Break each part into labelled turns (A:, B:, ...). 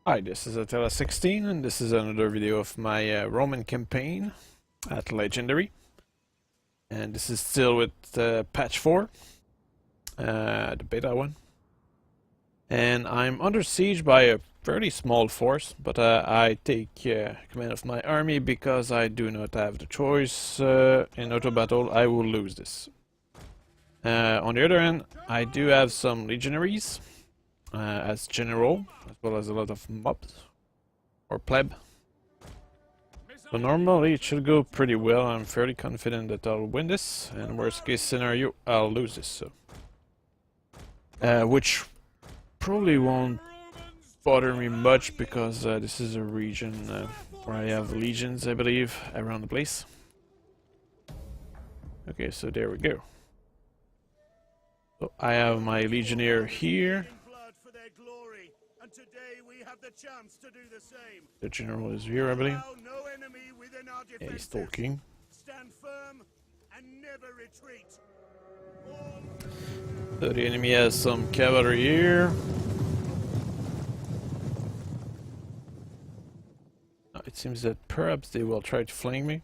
A: Hi, this is Attila16 and this is another video of my Roman campaign at Legendary. And this is still with patch 4, the beta one. And I'm under siege by a fairly small force, but I take command of my army because I do not have the choice. In auto battle I will lose this. On the other hand, I do have some legionaries as general, as well as a lot of mobs or pleb. So normally it should go pretty well. I'm fairly confident that I'll win this, and worst case scenario I'll lose this. So, which probably won't bother me much because this is a region where I have legions, I believe, around the place. Okay, so there we go. So I have my legionnaire here. The general is here, I believe. Yeah, he's talking. So the enemy has some cavalry here. It seems that perhaps they will try to flank me.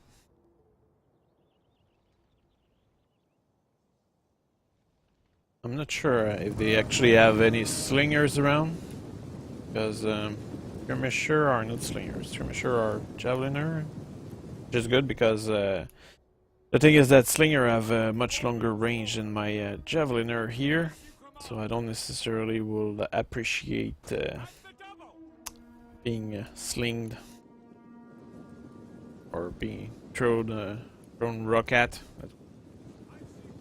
A: I'm not sure if they actually have any slingers around, because skirmisher are not slingers. Skirmisher are javeliner, which is good because the thing is that slinger have a much longer range than my javeliner here, so I don't necessarily will appreciate being slinged or being thrown rock at. That's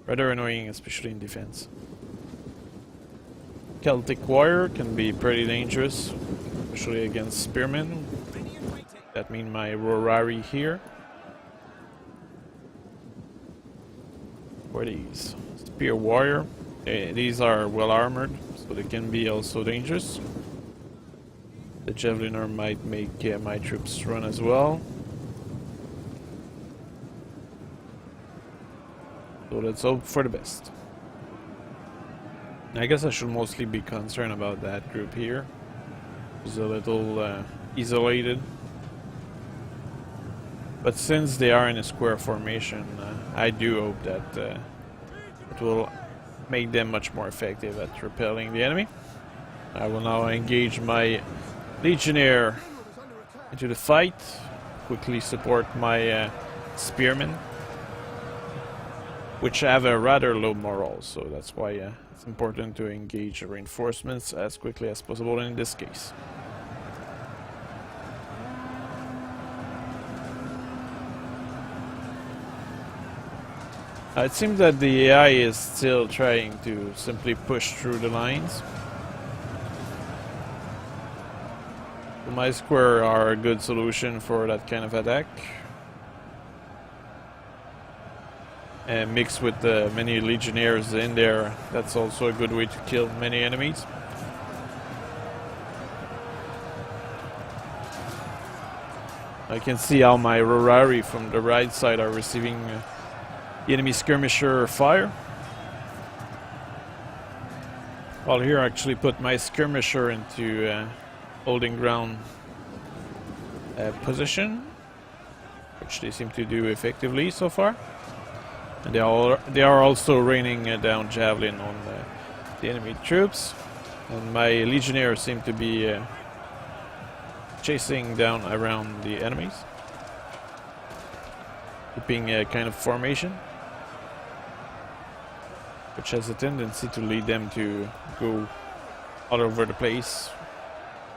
A: rather annoying, especially in defense. Celtic warrior can be pretty dangerous, especially against spearmen. That means my Rorari here. What are these? Spear warrior. These are well armored, so they can be also dangerous. The javeliner might make my troops run as well. So let's hope for the best. I guess I should mostly be concerned about that group here. It's a little isolated. But since they are in a square formation, I do hope that it will make them much more effective at repelling the enemy. I will now engage my legionnaire into the fight. Quickly support my spearmen, which have a rather low morale, so that's why it's important to engage reinforcements as quickly as possible in this case. It seems that the AI is still trying to simply push through the lines. My square are a good solution for that kind of attack. And mixed with many legionnaires in there, that's also a good way to kill many enemies. I can see how my Rorari from the right side are receiving the enemy skirmisher fire. While here I actually put my skirmisher into holding ground position, which they seem to do effectively so far. And they are also raining down javelin on the enemy troops, and my legionnaires seem to be chasing down around the enemies, keeping a kind of formation, which has a tendency to lead them to go all over the place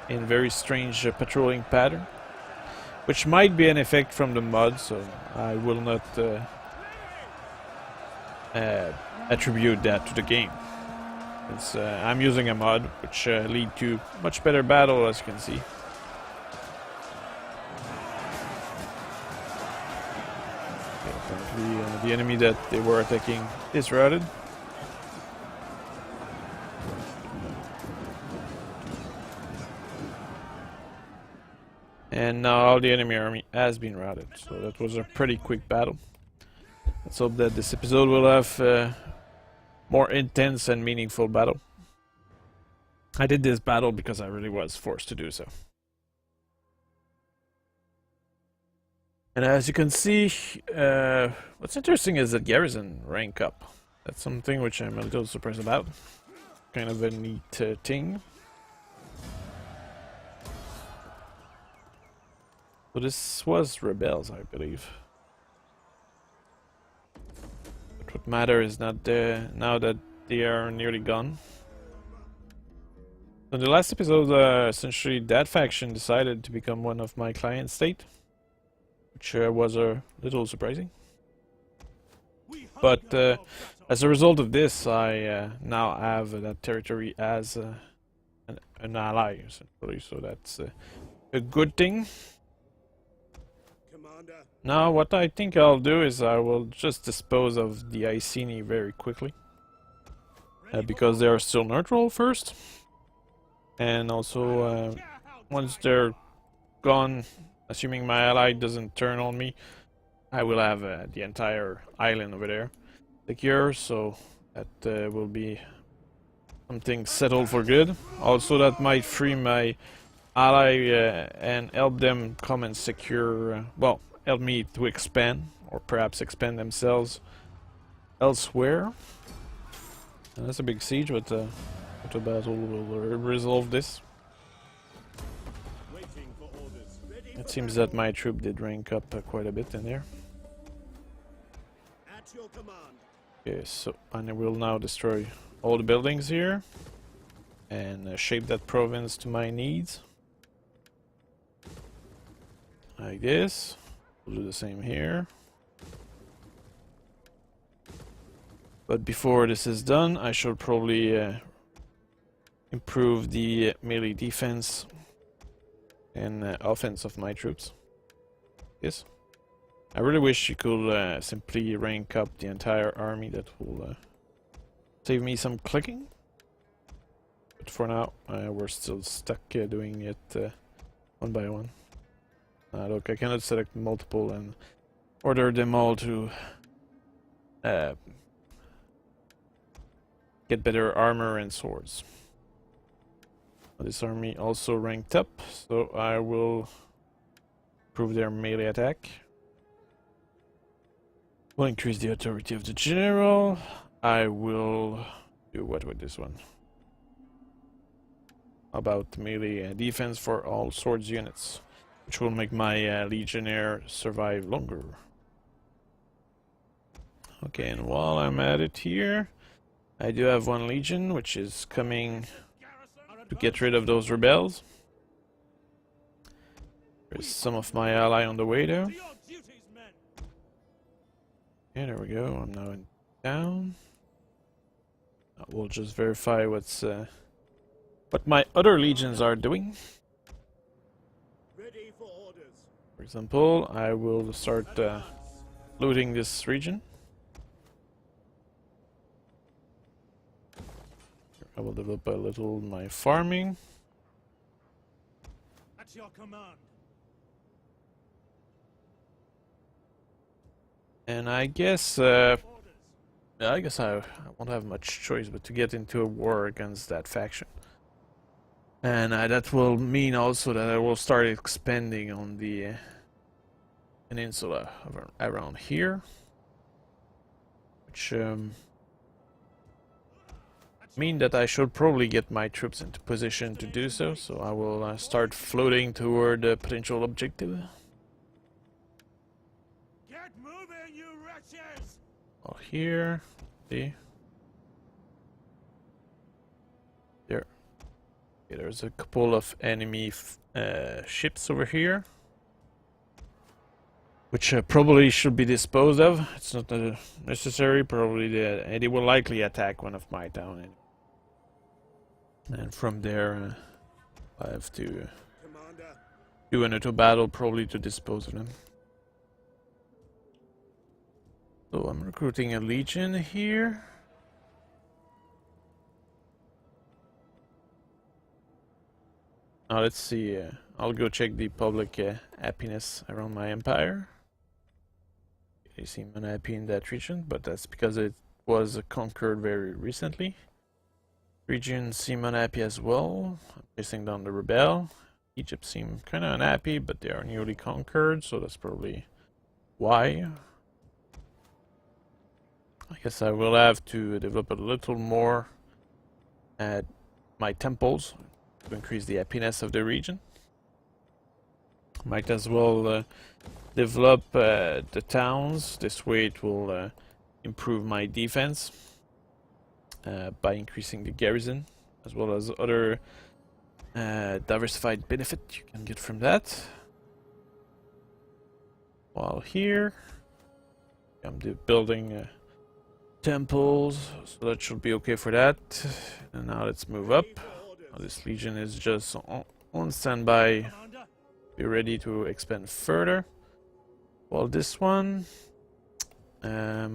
A: in very strange patrolling pattern, which might be an effect from the mod, so I will not attribute that to the game. I'm using a mod which lead to much better battle, as you can see. Okay, apparently the enemy that they were attacking is routed. And now the enemy army has been routed, so that was a pretty quick battle. Let's hope that this episode will have more intense and meaningful battle. I did this battle because I really was forced to do so. And as you can see, what's interesting is that garrison rank up. That's something which I'm a little surprised about. Kind of a neat thing. So this was rebels, I believe. But what matters is not now that they are nearly gone. In the last episode, essentially that faction decided to become one of my client state, which was a little surprising. But as a result of this, I now have that territory as an ally, essentially. So that's a good thing. Now, what I think I'll do is I will just dispose of the Iceni very quickly, because they are still neutral first, and also once they're gone, assuming my ally doesn't turn on me, I will have the entire island over there secure, so that will be something settled for good. Also, that might free my ally and help them come and secure, well, help me to expand, or perhaps expand themselves elsewhere. And that's a big siege, but the battle will resolve this. It seems that my troop did rank up quite a bit in there. Okay, so I will now destroy all the buildings here and shape that province to my needs. Like this. We'll do the same here. But before this is done, I should probably improve the melee defense and offense of my troops. Yes. I really wish you could simply rank up the entire army. That will save me some clicking. But for now, we're still stuck doing it one by one. Look, I cannot select multiple and order them all to get better armor and swords. This army also ranked up, so I will improve their melee attack. Will increase the authority of the general. I will do what with this one? About melee defense for all swords units, which will make my legionnaire survive longer. Okay, and while I'm at it here, I do have one legion which is coming to get rid of those rebels. There's some of my ally on the way there. Yeah, there we go. I'm now in town. We'll just verify what my other legions are doing. For example, I will start looting this region. I will develop a little my farming. At your command. And I guess I won't have much choice but to get into a war against that faction. And that will mean also that I will start expanding on the peninsula around here, which mean that I should probably get my troops into position to do so. So I will start floating toward the potential objective. Get moving, you wretches! Well, here, see, there. Okay, there's a couple of enemy ships over here, which probably should be disposed of. It's not necessary. Probably they will likely attack one of my towns. And from there, I have to do another battle, probably to dispose of them. So I'm recruiting a legion here. Now let's see. I'll go check the public happiness around my empire. They seem unhappy in that region, but that's because it was conquered very recently. Regions seem unhappy as well. I'm chasing down the rebel. Egypt seem kind of unhappy, but they are newly conquered, so that's probably why. I guess I will have to develop a little more at my temples to increase the happiness of the region. Might as well develop the towns. This way it will improve my defense by increasing the garrison, as well as other diversified benefit you can get from that. While here, I'm building temples, so that should be okay for that. And now let's move up. Now this legion is just on standby, be ready to expand further. While this one, I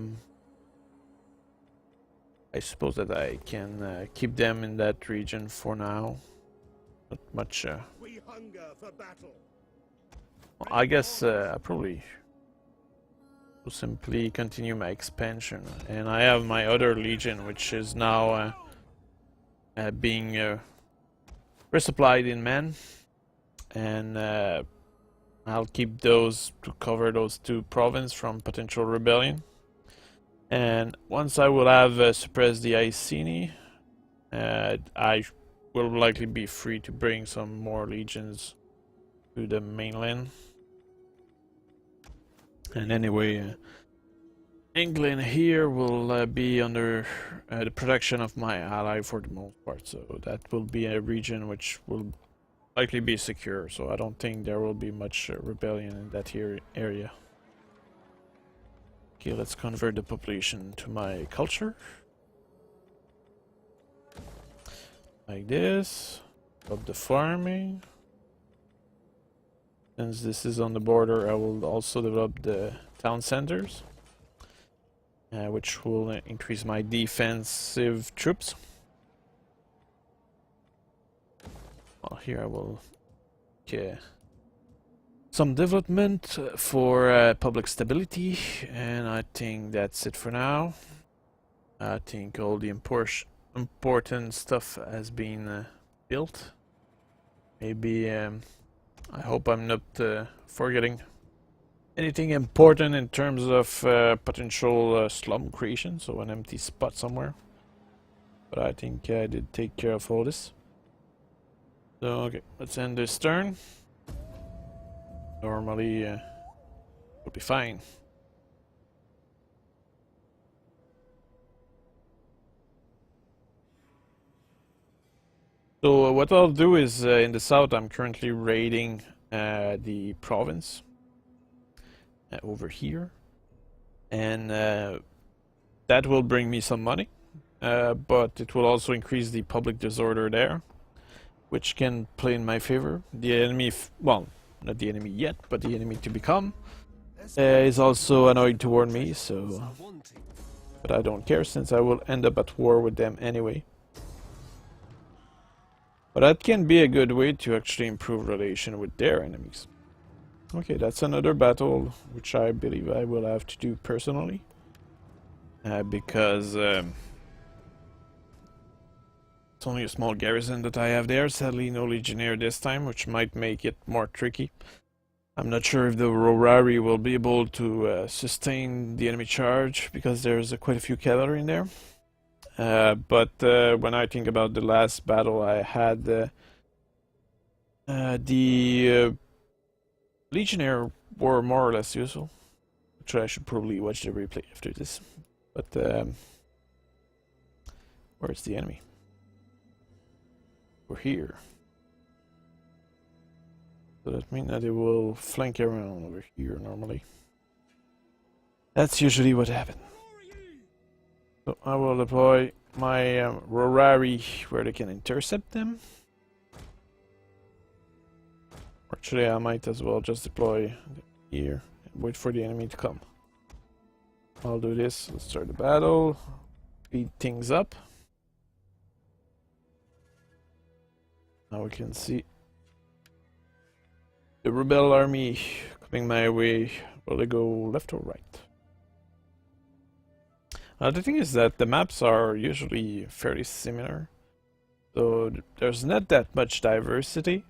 A: suppose that I can keep them in that region for now. Not much.
B: We hunger for battle.
A: I guess I probably will simply continue my expansion, and I have my other legion, which is now being resupplied in men, and I'll keep those to cover those two provinces from potential rebellion. And once I will have suppressed the Iceni, I will likely be free to bring some more legions to the mainland. And anyway, England here will be under the protection of my ally for the most part, so that will be a region which will likely be secure, so I don't think there will be much rebellion in that area. Okay, let's convert the population to my culture. Like this. Up the farming. Since this is on the border, I will also develop the town centers, which will increase my defensive troops. Well, here I will get some development for public stability, and I think that's it for now. I think all the important stuff has been built. Maybe I hope I'm not forgetting anything important in terms of potential slum creation, so an empty spot somewhere. But I think I did take care of all this. So okay, let's end this turn. Normally we'll be fine. So what I'll do is in the south I'm currently raiding the province over here, and that will bring me some money, but it will also increase the public disorder there, which can play in my favor. The enemy, well, not the enemy yet, but the enemy to become is also annoyed toward me, so but I don't care since I will end up at war with them anyway. But that can be a good way to actually improve relation with their enemies. Okay, that's another battle which I believe I will have to do personally, because it's only a small garrison that I have there. Sadly, no legionnaire this time, which might make it more tricky. I'm not sure if the Rorari will be able to sustain the enemy charge, because there's quite a few cavalry in there. But when I think about the last battle I had, the legionnaire were more or less useful, which I should probably watch the replay after this. But where's the enemy? We're here. So that means that it will flank around over here normally. That's usually what happens. So I will deploy my Rorari where they can intercept them. Actually, I might as well just deploy here and wait for the enemy to come. I'll do this. Let's start the battle. Speed things up. Now we can see the rebel army coming my way. Will they go left or right? The thing is that the maps are usually fairly similar, so there's not that much diversity.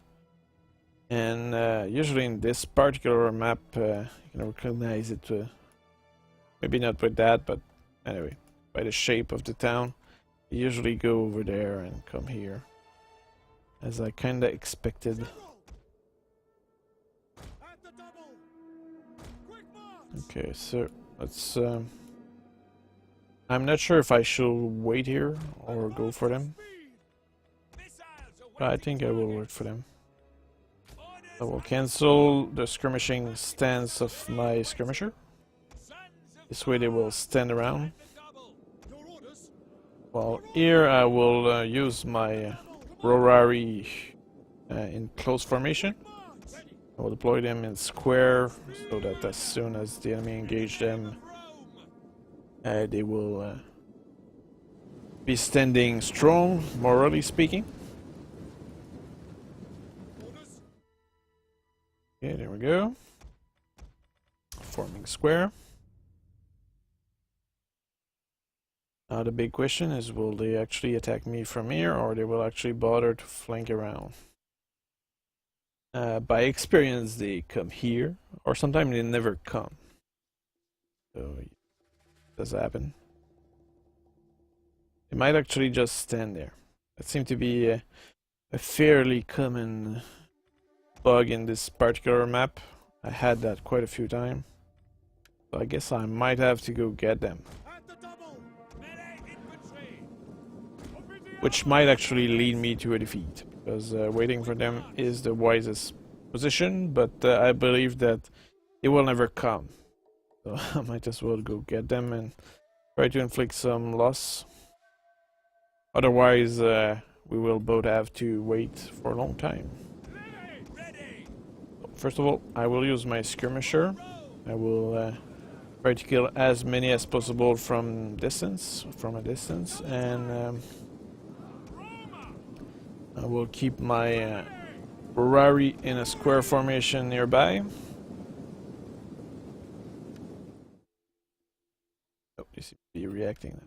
A: And usually in this particular map, you can recognize it. Maybe not with that, but anyway, by the shape of the town. You usually go over there and come here, as I kinda expected. Okay, so let's. I'm not sure if I should wait here or go for them. But I think I will wait for them. I will cancel the skirmishing stance of my skirmisher. This way they will stand around. While here I will use my Rorari in close formation. I will deploy them in square so that as soon as the enemy engage them, they will be standing strong, morally speaking. Okay, there we go. Forming square. Now the big question is, will they actually attack me from here, or they will actually bother to flank around? By experience, they come here, or sometimes they never come. So it does happen. They might actually just stand there. That seems to be a fairly common bug in this particular map. I had that quite a few times. So I guess I might have to go get them. Which might actually lead me to a defeat, because waiting for them is the wisest position, but I believe that it will never come. So I might as well go get them and try to inflict some loss. Otherwise, we will both have to wait for a long time. First of all, I will use my skirmisher. I will try to kill as many as possible from a distance, and I will keep my Rorari in a square formation nearby. Oh, you seem to be reacting.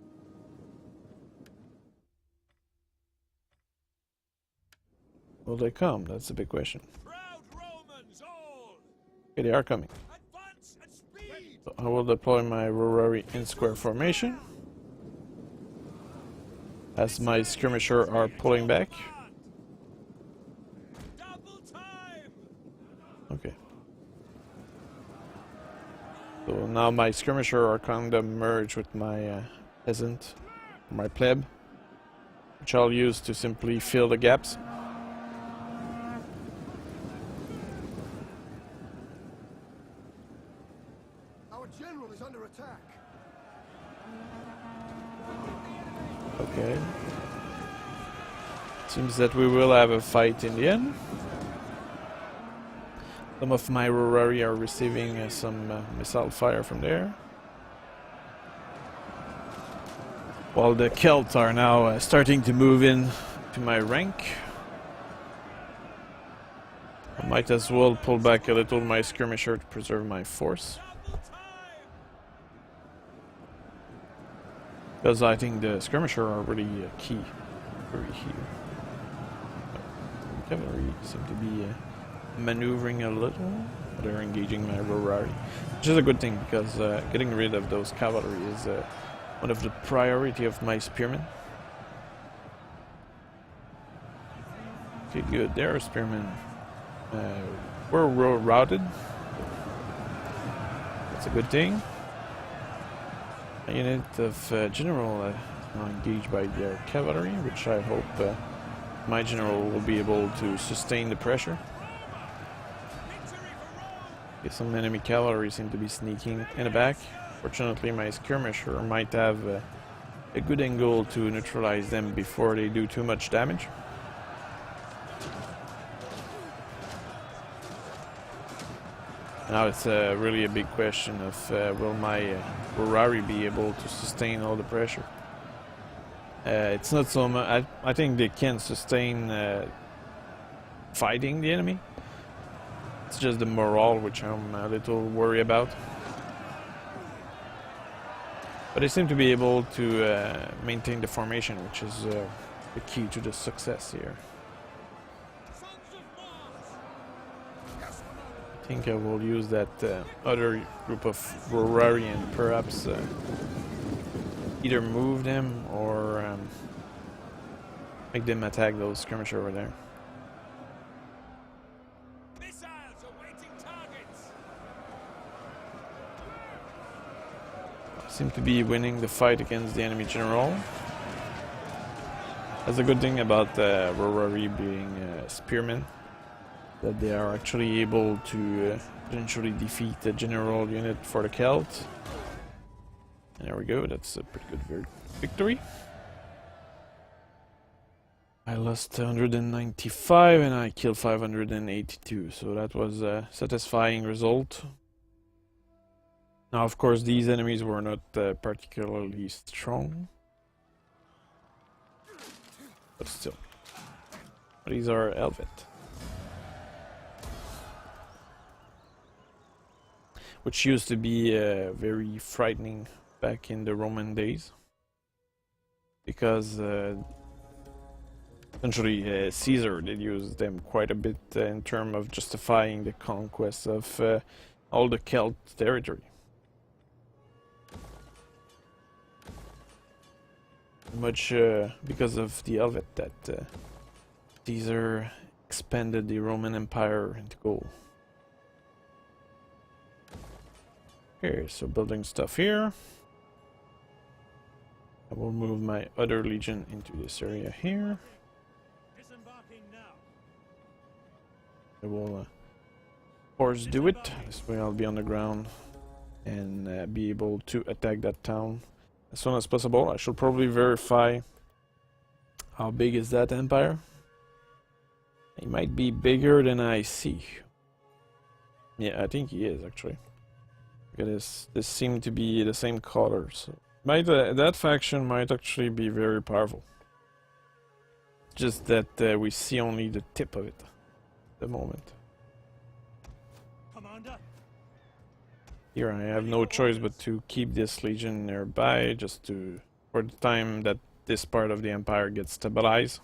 A: Will they come? That's the big question. Okay, they are coming. So I will deploy my Rorari in square formation as my skirmisher are pulling back. Okay. So now my skirmisher are kind of merged with my peasant, my pleb, which I'll use to simply fill the gaps.
B: Our general is under attack.
A: Okay. Seems that we will have a fight in the end. Some of my Rorari are receiving some missile fire from there. While the Celts are now starting to move in to my rank. I might as well pull back a little my skirmisher to preserve my force. Because I think the skirmisher are really key. Very here. Cavalry seem to be maneuvering a little. They're engaging my Rorari, which is a good thing, because getting rid of those cavalry is one of the priority of my spearmen. Okay, good. There are spearmen. We're routed. That's a good thing. A unit of general engaged by their cavalry, which I hope my general will be able to sustain the pressure. Okay, some enemy cavalry seem to be sneaking in the back. Fortunately, my skirmisher might have a good angle to neutralize them before they do too much damage. Now it's really a big question of will my Rorari be able to sustain all the pressure. It's not so much. I think they can sustain fighting the enemy. It's just the morale which I'm a little worried about. But they seem to be able to maintain the formation, which is the key to the success here. think I will use that other group of Rorari and perhaps either move them or make them attack those skirmishers over there.
C: Missiles awaiting targets.
A: I seem to be winning the fight against the enemy general. That's a good thing about Rorari being spearmen, that they are actually able to potentially defeat the general unit for the Celt. And there we go, that's a pretty good victory. I lost 195 and I killed 582, so that was a satisfying result. Now of course these enemies were not particularly strong, but still, these are Helvet, which used to be very frightening back in the Roman days, because essentially Caesar did use them quite a bit in terms of justifying the conquest of all the Celt territory. Much because of the Helvet that Caesar expanded the Roman Empire into goal. Okay, so building stuff here. I will move my other legion into this area here.
C: Disembarking now.
A: I will, of course, do it. This way I'll be on the ground and be able to attack that town as soon as possible. I should probably verify how big is that empire. He might be bigger than I see. Yeah, I think he is actually. Look at this. This seemed to be the same color, so that faction might actually be very powerful. Just that we see only the tip of it at the moment.
C: Commander.
A: Here I have no choice but to keep this legion nearby, just to for the time that this part of the empire gets stabilized.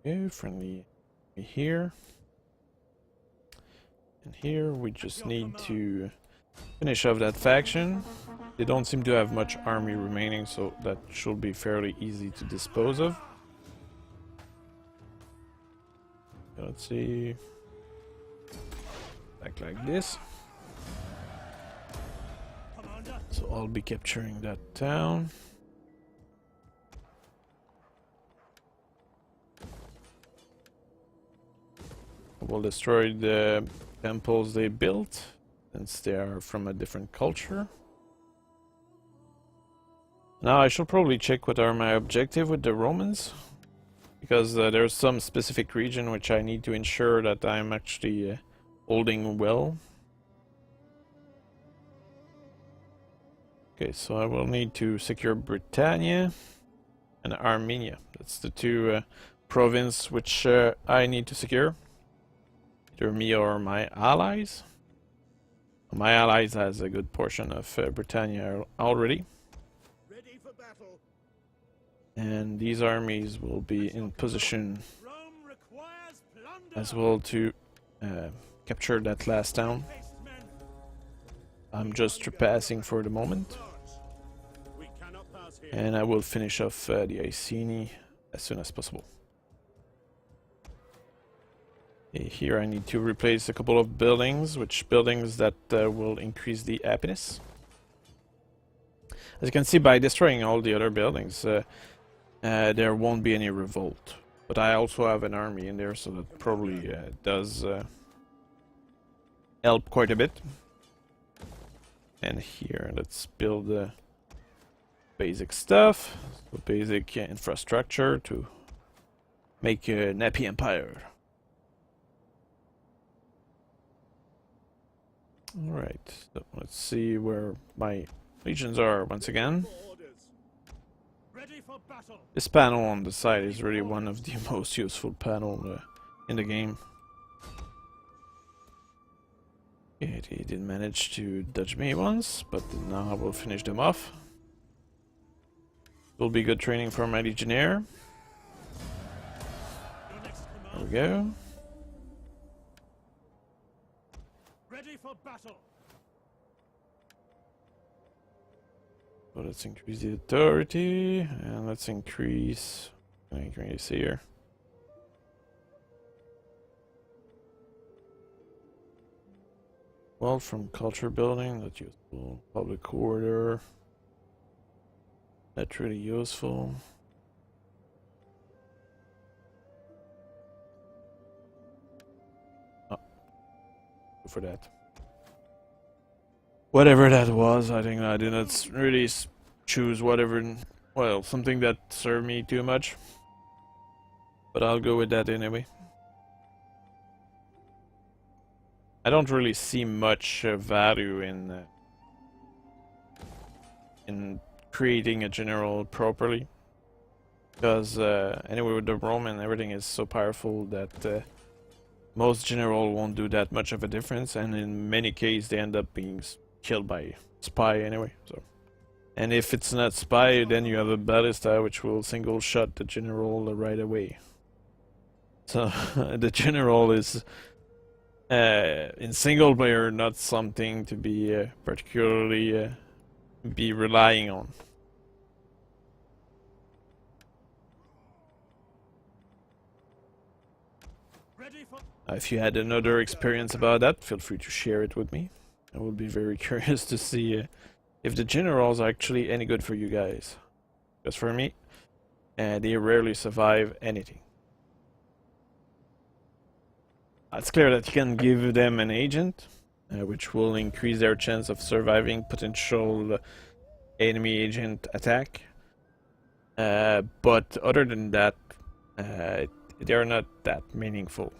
A: Okay, friendly here. And here we just need to finish off that faction. They don't seem to have much army remaining, so that should be fairly easy to dispose of. Let's see. Like this. So I'll be capturing that town. We'll destroy the temples they built, since they are from a different culture. Now I should probably check what are my objective with the Romans, because there's some specific region which I need to ensure that I'm actually holding well. Okay, so I will need to secure Britannia and Armenia. That's the two provinces which I need to secure. Either me or my allies. My allies has a good portion of Britannia already.
C: Ready for battle.
A: And these armies will be in position
C: Rome requires plunder.
A: as well to capture that last town. I'm just repassing for the moment.
C: We cannot pass here.
A: And I will finish off the Iceni as soon as possible. Here I need to replace a couple of buildings, which buildings that will increase the happiness. As you can see, by destroying all the other buildings, there won't be any revolt. But I also have an army in there, so that probably does help quite a bit. And here, let's build basic stuff, so basic infrastructure to make a nappy empire. Alright, so let's see where my legions are once again.
C: Ready for battle.
A: This panel on the side is really one of the most useful panel in the game. Yeah, they did manage to dodge me once, but now I will finish them off. Will be good training for my legionnaire. There we go.
C: Ready for battle.
A: So let's increase the authority, and let's increase here. Well, from culture building, that's useful. Public order, that's really useful. Oh, go for that. Whatever that was, I think I did not really choose whatever, well, something that served me too much. But I'll go with that anyway. I don't really see much value in creating a general properly, because anyway with the Roman everything is so powerful that most general won't do that much of a difference, and in many cases they end up being killed by spy anyway. So, and if it's not spy, then you have a ballista which will single shot the general right away. So the general is in single player not something to be particularly be relying on. If you had another experience about that, feel free to share it with me. I will be very curious to see if the generals are actually any good for you guys. Because for me, they rarely survive anything. It's clear that you can give them an agent, which will increase their chance of surviving potential enemy agent attack. But other than that, they are not that meaningful.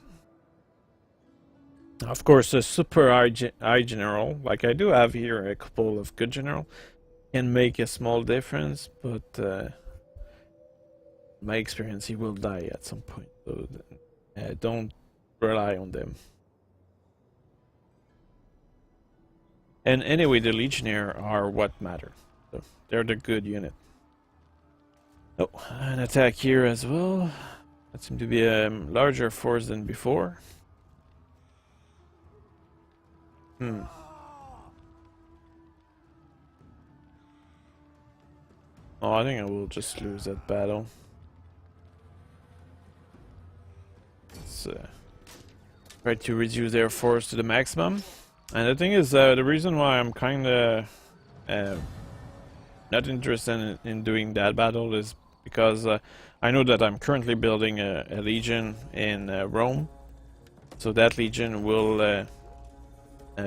A: Of course, a super high general, like I do have here a couple of good general, can make a small difference, but my experience, he will die at some point. So don't rely on them. And anyway, the Legionnaire are what matter. So they're the good unit. Oh, an attack here as well. That seems to be a larger force than before. Oh, I think I will just lose that battle. Let's try to reduce their force to the maximum. And the thing is, the reason why I'm kinda not interested in doing that battle is because I know that I'm currently building a legion in Rome. So that legion will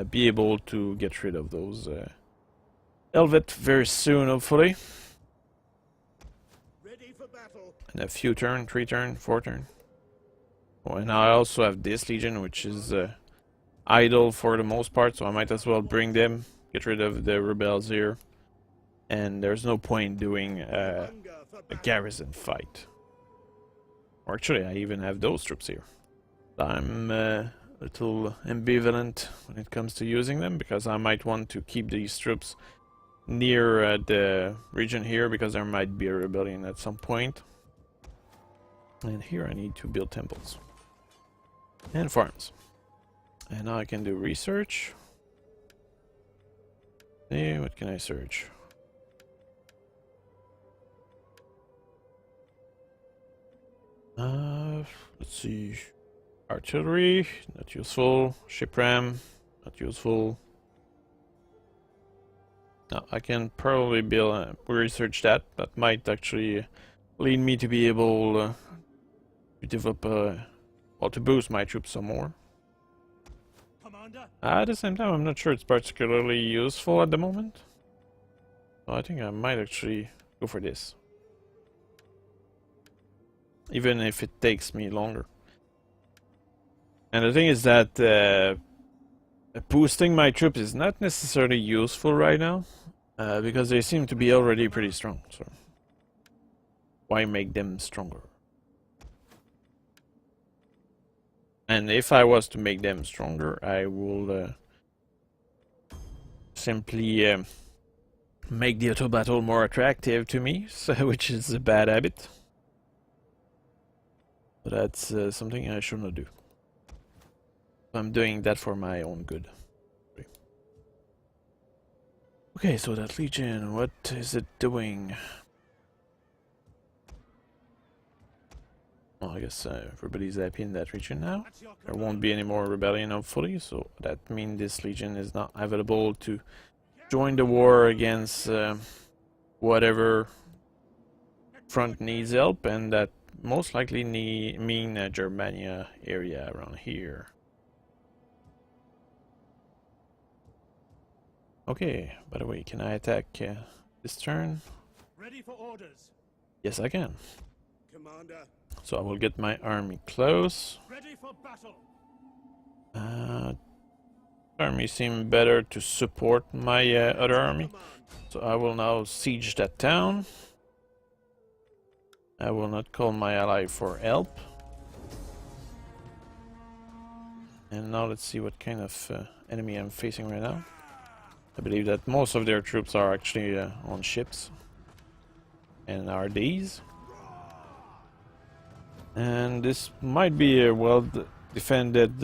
A: be able to get rid of those Helvet very soon, hopefully.
C: Ready for battle.
A: In a few turn, 3 turn, 4 turn. Oh, and I also have this legion, which is idle for the most part, so I might as well bring them, get rid of the rebels here. And there's no point doing a garrison fight. Or actually, I even have those troops here. I'm a little ambivalent when it comes to using them, because I might want to keep these troops near the region here, because there might be a rebellion at some point. And here I need to build temples and farms. And now I can do research. Hey, what can I search? Let's see. Artillery, not useful. Ship ram, not useful. Now I can probably build research that. That might actually lead me to be able to develop well, to boost my troops some more.
C: Commander.
A: At the same time, I'm not sure it's particularly useful at the moment. So I think I might actually go for this, even if it takes me longer. And the thing is that boosting my troops is not necessarily useful right now, because they seem to be already pretty strong, so why make them stronger? And if I was to make them stronger, I will simply make the auto battle more attractive to me, so, which is a bad habit. So that's something I should not do. I'm doing that for my own good. Okay, so that Legion, what is it doing? Well, I guess everybody's happy in that region now. There won't be any more rebellion, hopefully, so that means this Legion is not available to join the war against whatever front needs help, and that most likely mean Germania area around here. Okay, by the way, can I attack this turn?
C: Ready for orders.
A: Yes, I can.
C: Commander.
A: So I will get my army close.
C: Ready for battle.
A: Army seem better to support my other army. So I will now siege that town. I will not call my ally for help. And now let's see what kind of enemy I'm facing right now. I believe that most of their troops are actually on ships and RDs. And this might be a well defended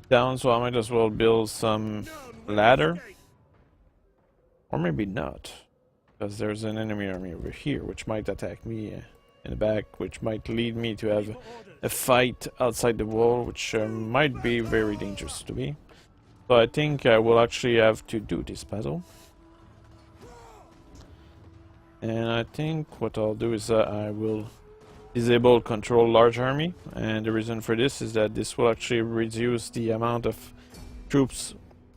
A: town, so I might as well build some ladder. Or maybe not, because there's an enemy army over here which might attack me in the back, which might lead me to have a fight outside the wall, which might be very dangerous to me. So I think I will actually have to do this battle. And I think what I'll do is I will disable control large army, and the reason for this is that this will actually reduce the amount of troops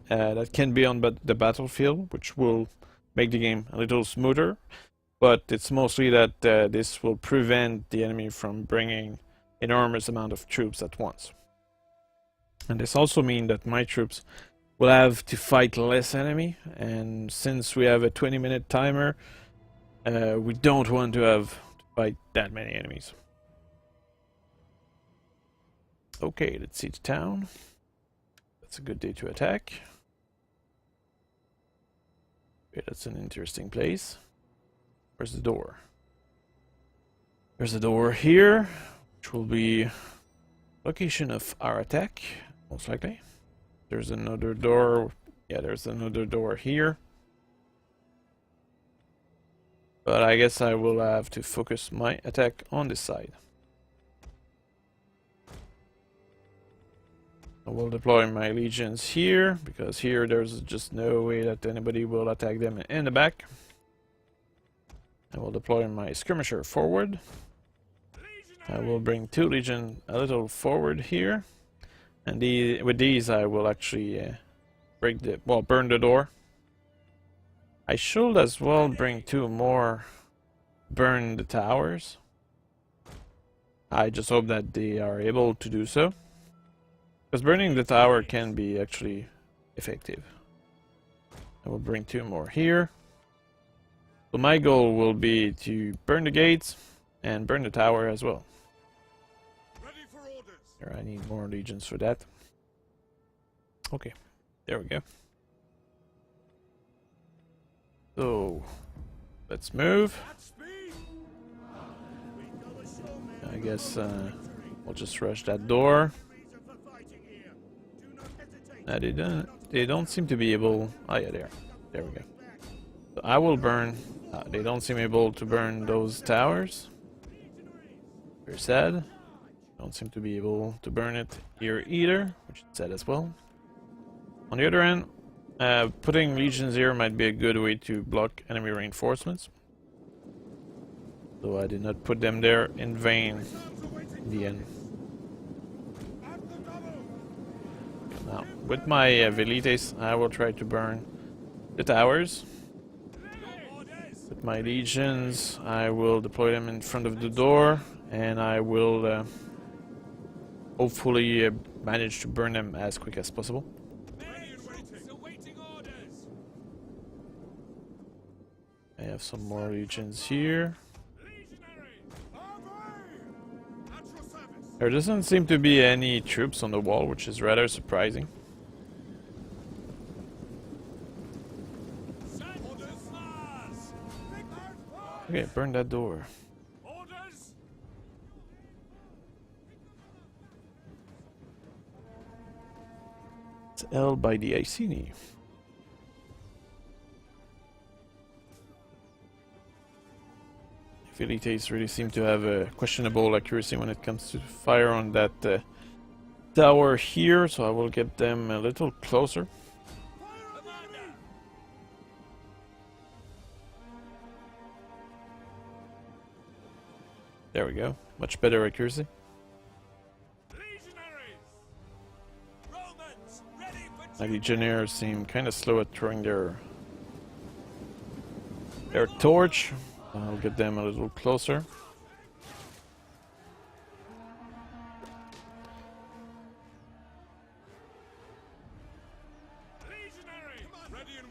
A: that can be on the battlefield, which will make the game a little smoother. But it's mostly that this will prevent the enemy from bringing enormous amount of troops at once. And this also means that my troops will have to fight less enemy, and since we have a 20-minute timer, we don't want to have to fight that many enemies. Okay, let's see the town. That's a good day to attack. Okay, that's an interesting place. Where's the door? There's a door here, which will be location of our attack, most likely. There's another door. Yeah, there's another door here. But I guess I will have to focus my attack on this side. I will deploy my legions here, because here there's just no way that anybody will attack them in the back. I will deploy my skirmisher forward. I will bring 2 legion a little forward here. And with these I will actually burn the door. I should as well bring 2 more, burn the towers. I just hope that they are able to do so, because burning the tower can be actually effective. I will bring 2 more here. So my goal will be to burn the gates and burn the tower as well.
C: Ready for orders.
A: There, I need more legions for that. Okay, there we go. So let's move.
C: At speed. We go ashore, men.
A: I guess we'll just rush that door.
C: Reason for fighting here. Do not hesitate.
A: They don't seem to be able. Oh yeah, there we go. So I will burn. They don't seem able to burn those towers. Very sad. Don't seem to be able to burn it here either, which is sad as well. On the other hand, putting legions here might be a good way to block enemy reinforcements. So I did not put them there in vain in the end. Now, with my velites, I will try to burn the towers. With my legions, I will deploy them in front of the door, and I will hopefully manage to burn them as quick as possible. I have some more legions here. There doesn't seem to be any troops on the wall, which is rather surprising. Okay, burn that door. It's held by the Iceni. Velites really seem to have a questionable accuracy when it comes to fire on that tower here, so I will get them a little closer. There we go. Much better accuracy. My legionnaires seem kind of slow at throwing their torch. I'll get them a little closer.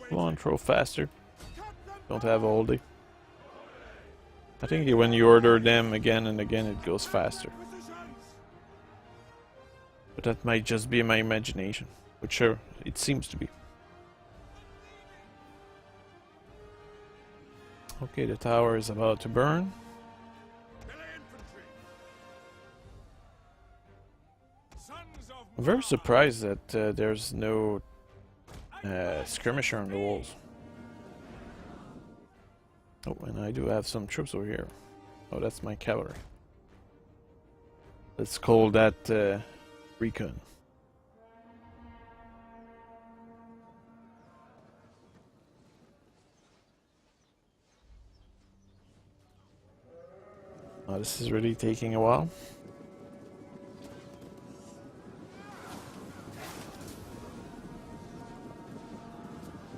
A: Come on, throw faster. Don't have all day. I think when you order them again and again, it goes faster. But that might just be my imagination, which sure, it seems to be. Okay, the tower is about to burn. I'm very surprised that there's no skirmisher on the walls. Oh, and I do have some troops over here. Oh, that's my cavalry. Let's call that recon. Oh, this is really taking a while.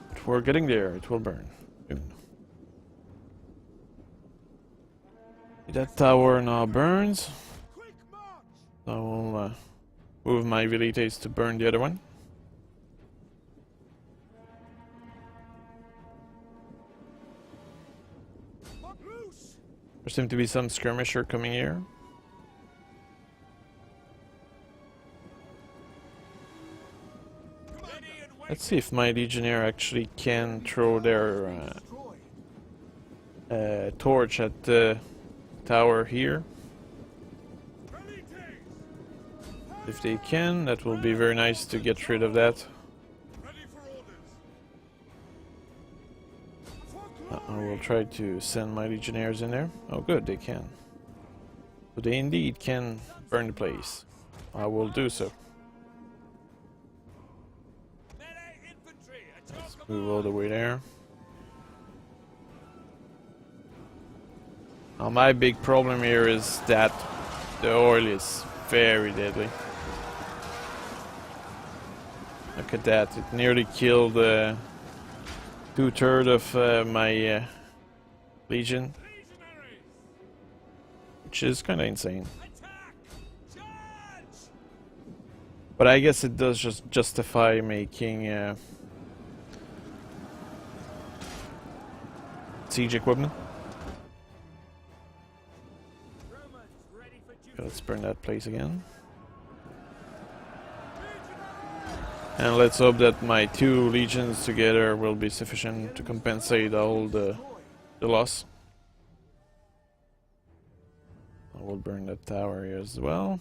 A: But we're getting there. It will burn soon. That tower now burns. I will move my velites to burn the other one. There seems to be some skirmisher coming here. Let's see if my legionnaire actually can throw their torch at the tower here. If they can, that will be very nice to get rid of that. I will try to send my legionnaires in there. Oh good, they can. So they indeed can burn the place. I will do so. Let's move all the way there. Now my big problem here is that the oil is very deadly. Look at that, it nearly killed 2/3 of my legion, which is kind of insane. But I guess it does just justify making siege equipment. Okay, let's burn that place again. And let's hope that my 2 legions together will be sufficient to compensate all the loss. I will burn that tower here as well.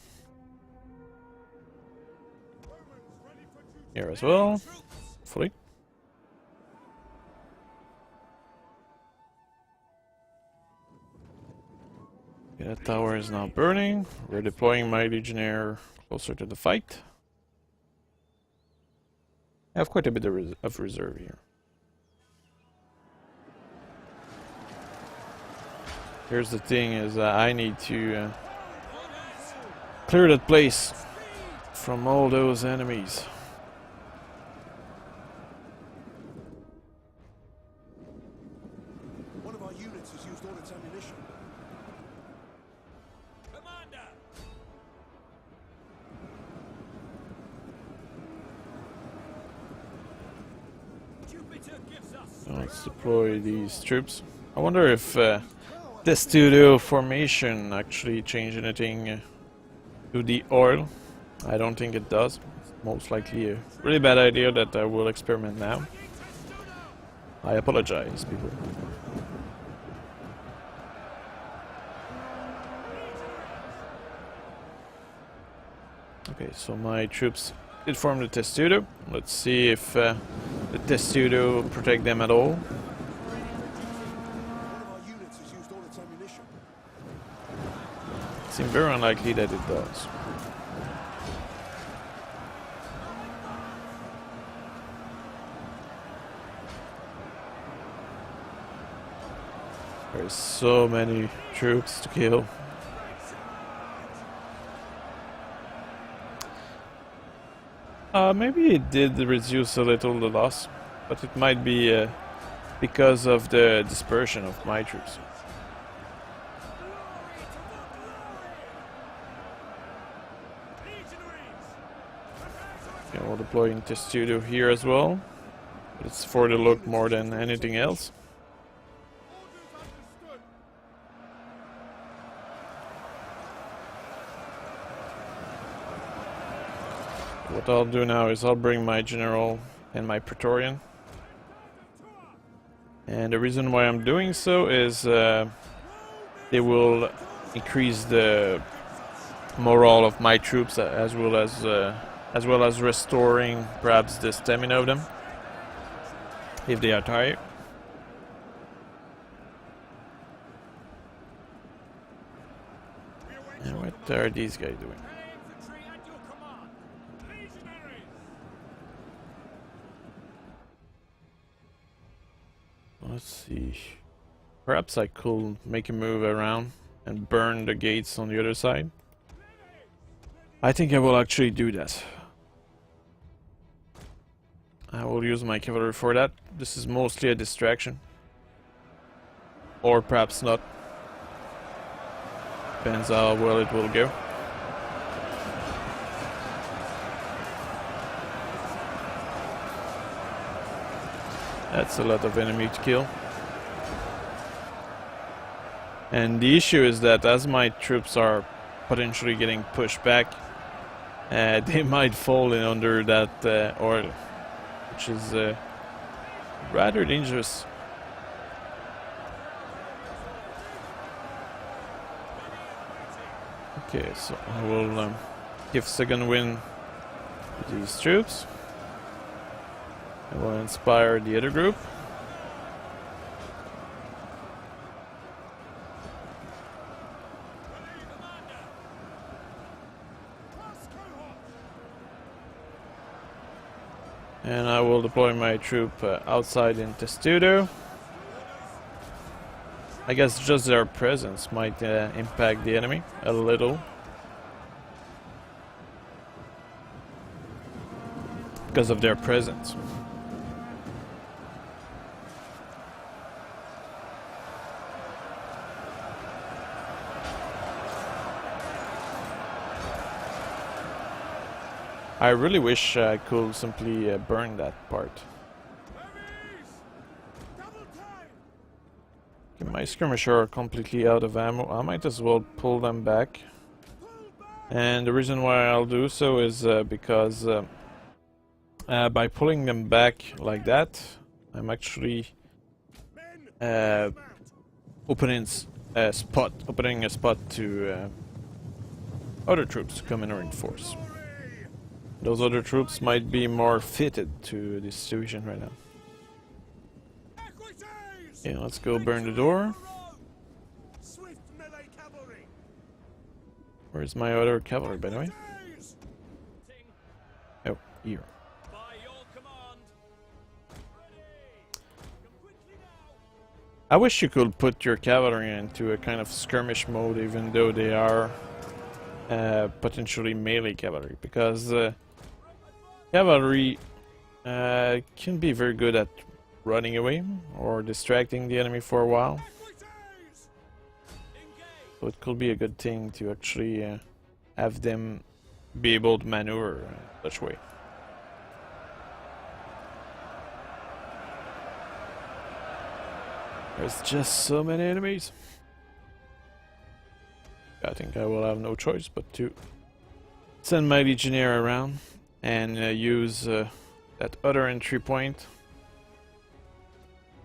A: Here as well, hopefully. Okay, that tower is now burning. We're deploying my legionnaire closer to the fight. I have quite a bit of reserve here. Here's the thing: is I need to clear that place from all those enemies.
B: One of our units has used all its ammunition.
A: Let's deploy these troops. I wonder if this studio formation actually changed anything to the oil. I don't think it does. It's most likely a really bad idea that I will experiment now. I apologize, people. Okay, so my troops did form the testudo. Let's see if the testudo protect them at all.
B: One of our units has used all its ammunition.
A: Seems very unlikely that it does. There's so many troops to kill. Maybe it did reduce a little the loss, but it might be because of the dispersion of my troops. Okay, we'll deploy into studio here as well. But it's for the look more than anything else. What I'll do now is I'll bring my general and my praetorian. And the reason why I'm doing so is they will increase the morale of my troops as well as restoring perhaps the stamina of them if they are tired. And what are these guys doing? Let's see. Perhaps I could make a move around and burn the gates on the other side. I think I will actually do that. I will use my cavalry for that. This is mostly a distraction. Or perhaps not. Depends how well it will go. That's a lot of enemy to kill. And the issue is that as my troops are potentially getting pushed back, they might fall in under that order, which is rather dangerous. Okay, so I will give second wind to these troops. I will inspire the other group. And I will deploy my troop outside in Testudo. I guess just their presence might impact the enemy a little. Because of their presence. I really wish I could simply burn that part. Okay, my skirmishers are completely out of ammo. I might as well pull them back. And the reason why I'll do so is because by pulling them back like that, I'm actually opening a spot to other troops to come in and reinforce. Those other troops might be more fitted to this situation right now. Yeah, let's go burn the door. Where's my other cavalry, by the way? Oh, here. I wish you could put your cavalry into a kind of skirmish mode, even though they are potentially melee cavalry, because cavalry can be very good at running away or distracting the enemy for a while. So it could be a good thing to actually have them be able to maneuver such way. There's just so many enemies. I think I will have no choice but to send my legionnaire around and use that other entry point,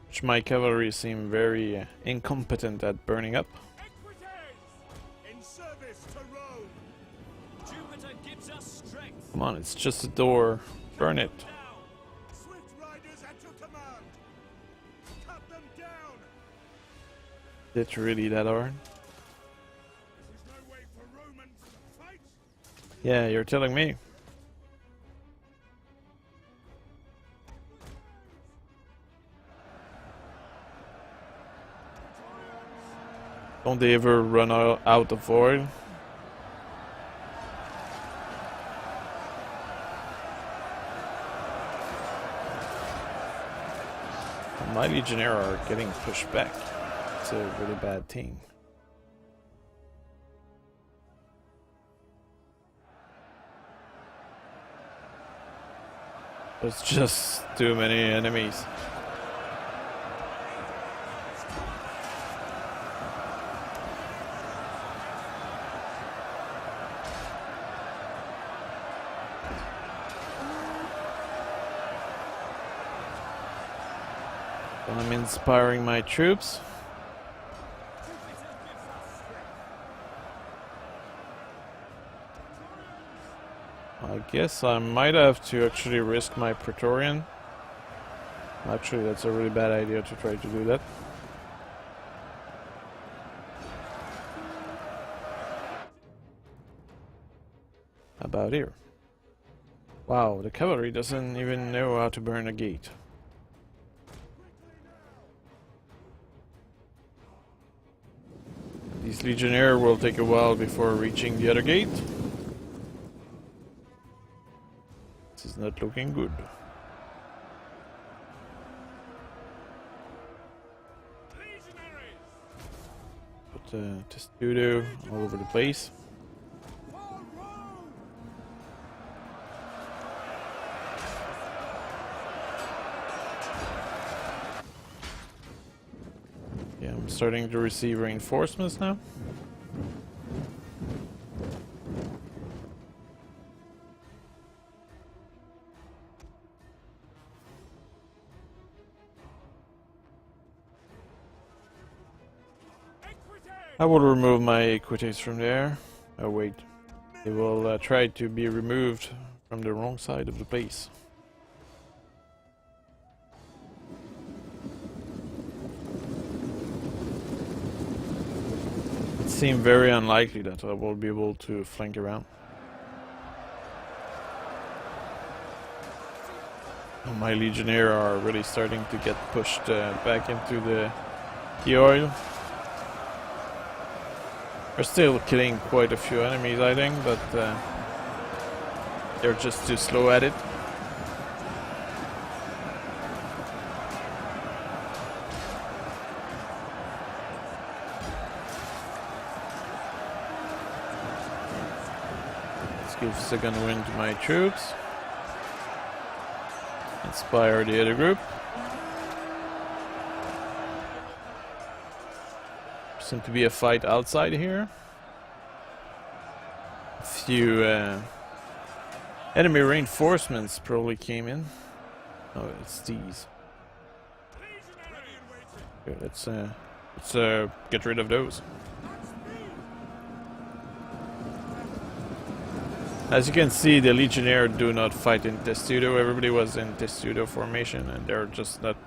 A: which my cavalry seem very incompetent at burning up.
C: In service to Rome.
A: Come on, it's just a door. Burn it.
C: Swift riders at your command. Cut them down.
A: It's really that hard?
C: There's no way for Romans to fight.
A: Yeah, you're telling me. Don't they ever run out of oil? My legionnaires are getting pushed back. It's a really bad thing. There's just too many enemies. I'm inspiring my troops. I guess I might have to actually risk my Praetorian. Actually, that's a really bad idea to try to do that. About here. Wow, the cavalry doesn't even know how to burn a gate. These legionnaires will take a while before reaching the other gate. This is not looking good. Put testudo all over the place. Yeah, I'm starting to receive reinforcements now. I will remove my equities from there. Oh wait, they will try to be removed from the wrong side of the place. It seemed very unlikely that I will be able to flank around. My legionnaires are really starting to get pushed back into the oil. We're still killing quite a few enemies, I think, but they're just too slow at it. Let's give second wind to my troops. Inspire the other group. Seems to be a fight outside here. A few enemy reinforcements probably came in. Oh, it's these. Okay, let's get rid of those. As you can see, the legionnaires do not fight in testudo. Everybody was in testudo formation, and they're just not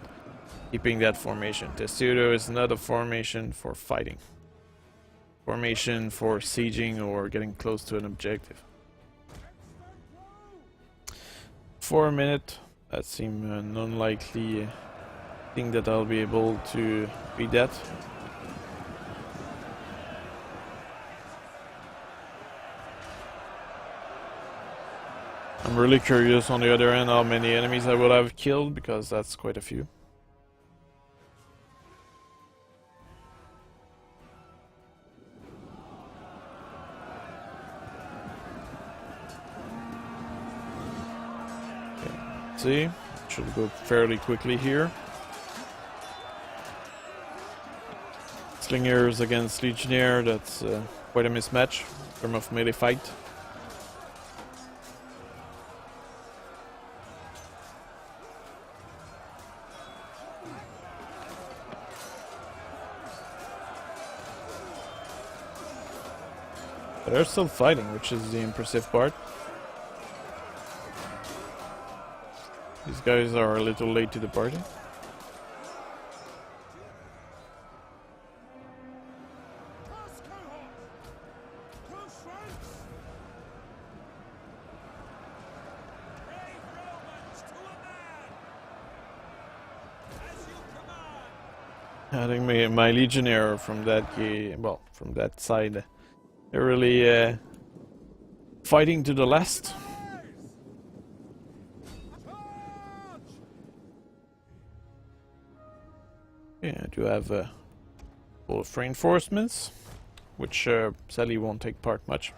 A: keeping that formation. Testudo is not a formation for fighting. Formation for sieging or getting close to an objective. 4 minutes. That seems an unlikely thing that I'll be able to beat that. I'm really curious on the other end how many enemies I would have killed, because that's quite a few. See, should go fairly quickly here. Slingers against Legionnaire, that's quite a mismatch in terms of melee fight. But they're still fighting, which is the impressive part. These guys are a little late to the party. I think my legionnaire from that game, well, from that side, they're really fighting to the last. Yeah, I do have full of reinforcements, which sadly won't take part much.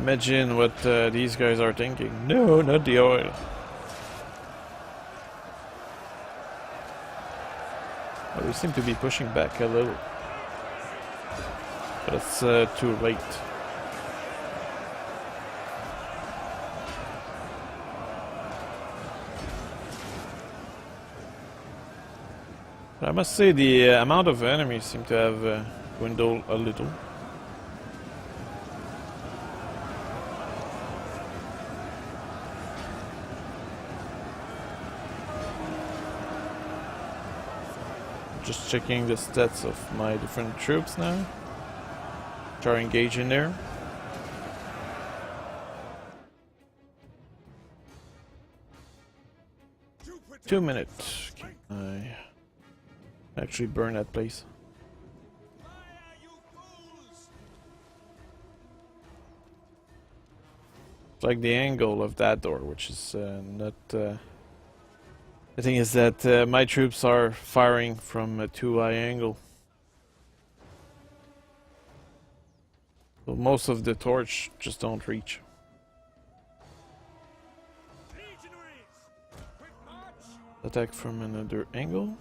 A: Imagine what these guys are thinking. No, not the oil. Well, we seem to be pushing back a little, but it's too late. I must say the amount of enemies seem to have dwindled a little. Just checking the stats of my different troops now, which are engaged in there. Two minutes. Can I actually burn that place? It's like the angle of that door, which is not... The thing is that my troops are firing from a too high angle. So most of the torch just don't reach. Attack from another angle.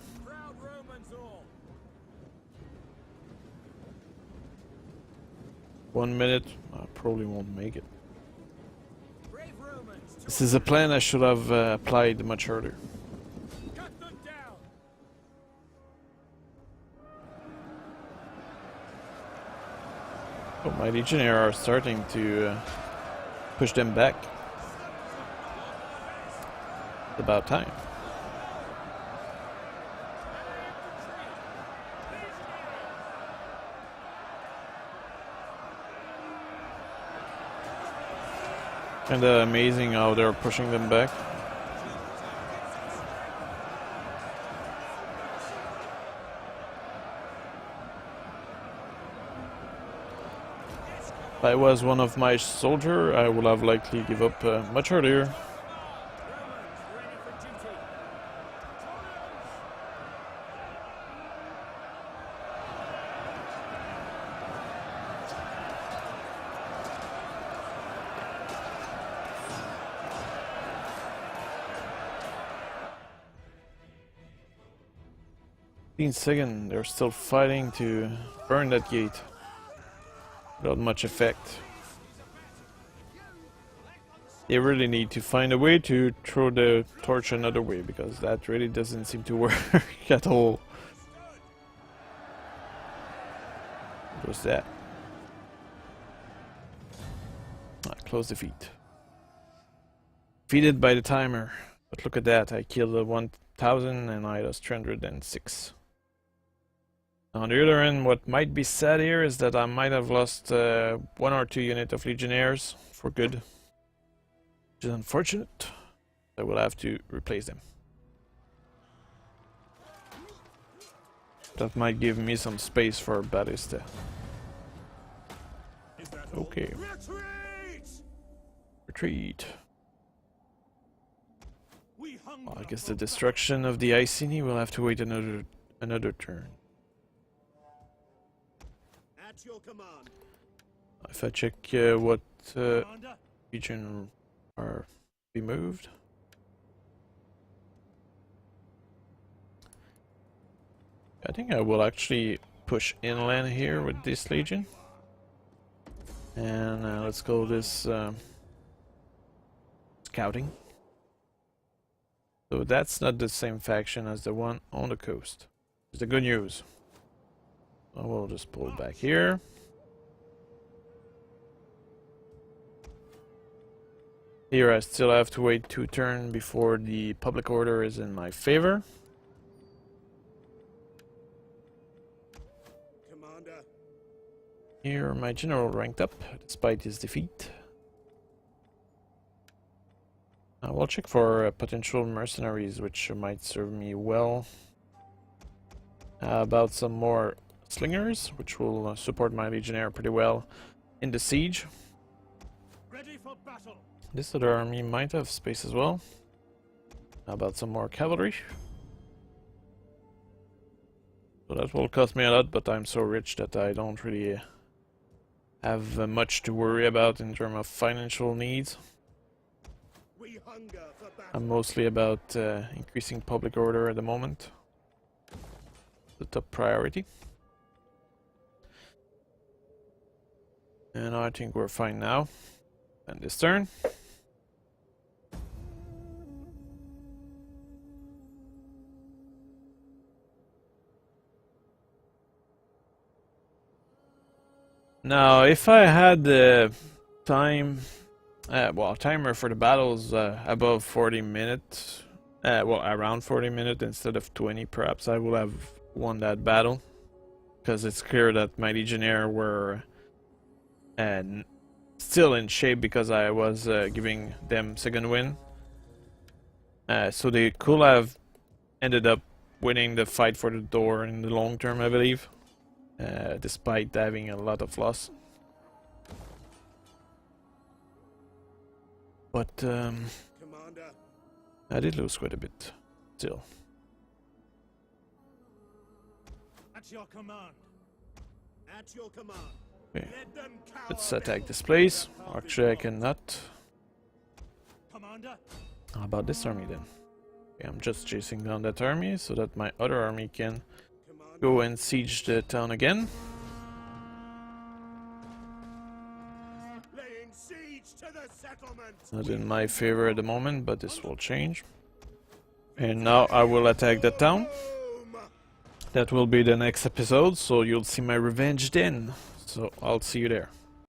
A: 1 minute, I probably won't make it. This is a plan I should have applied much earlier. Oh, my legionnaires are starting to push them back. It's about time. Kinda amazing how they're pushing them back. If I was one of my soldiers, I would have likely give up much earlier. Second, they're still fighting to burn that gate without much effect. They really need to find a way to throw the torch another way, because that really doesn't seem to work at all. What was that? Close defeat. Defeated by the timer. But look at that, I killed 1,000 and I lost 306. On the other end, what might be sad here is that I might have lost 1 or 2 units of legionnaires for good. Which is unfortunate. I will have to replace them. That might give me some space for ballista. Okay. Retreat. Well, I guess the destruction of the Iceni will have to wait another turn. If I check what region are removed. I think I will actually push inland here with this legion. And let's go this scouting. So that's not the same faction as the one on the coast. It's the good news. So we'll just pull back here. Here I still have to wait 2 turns before the public order is in my favor.
C: Commander.
A: Here my general ranked up despite his defeat. We'll check for potential mercenaries which might serve me well. About some more slingers which will support my legionnaire pretty well in the siege.
C: Ready for battle.
A: This other army might have space as well. How about some more cavalry? So that will cost me a lot, but I'm so rich that I don't really have much to worry about in terms of financial needs.
C: We hunger for battle.
A: I'm mostly about increasing public order at the moment. The top priority. And I think we're fine now. And this turn. Now, if I had the time, timer for the battles above 40 minutes, around 40 minutes instead of 20, perhaps I would have won that battle. Because it's clear that my legionnaire were still in shape because I was giving them second win. So they could have ended up winning the fight for the door in the long term, I believe. Despite having a lot of loss. But
C: Commander.
A: I did lose quite a bit still.
C: At your command. At your command.
A: Okay.
C: Let them cower
A: Let's attack
C: before
A: this place.
C: the path
A: Actually I
C: is
A: cannot.
C: Commander.
A: How about this army then? Okay, I'm just chasing down that army so that my other army can
C: Commander.
A: go and siege the town again.
C: Laying siege to the settlement.
A: Not in my favor at the moment, but this will change. And now I will attack the town.
C: Home.
A: That will be the next episode, so you'll see my revenge then. So I'll see you there.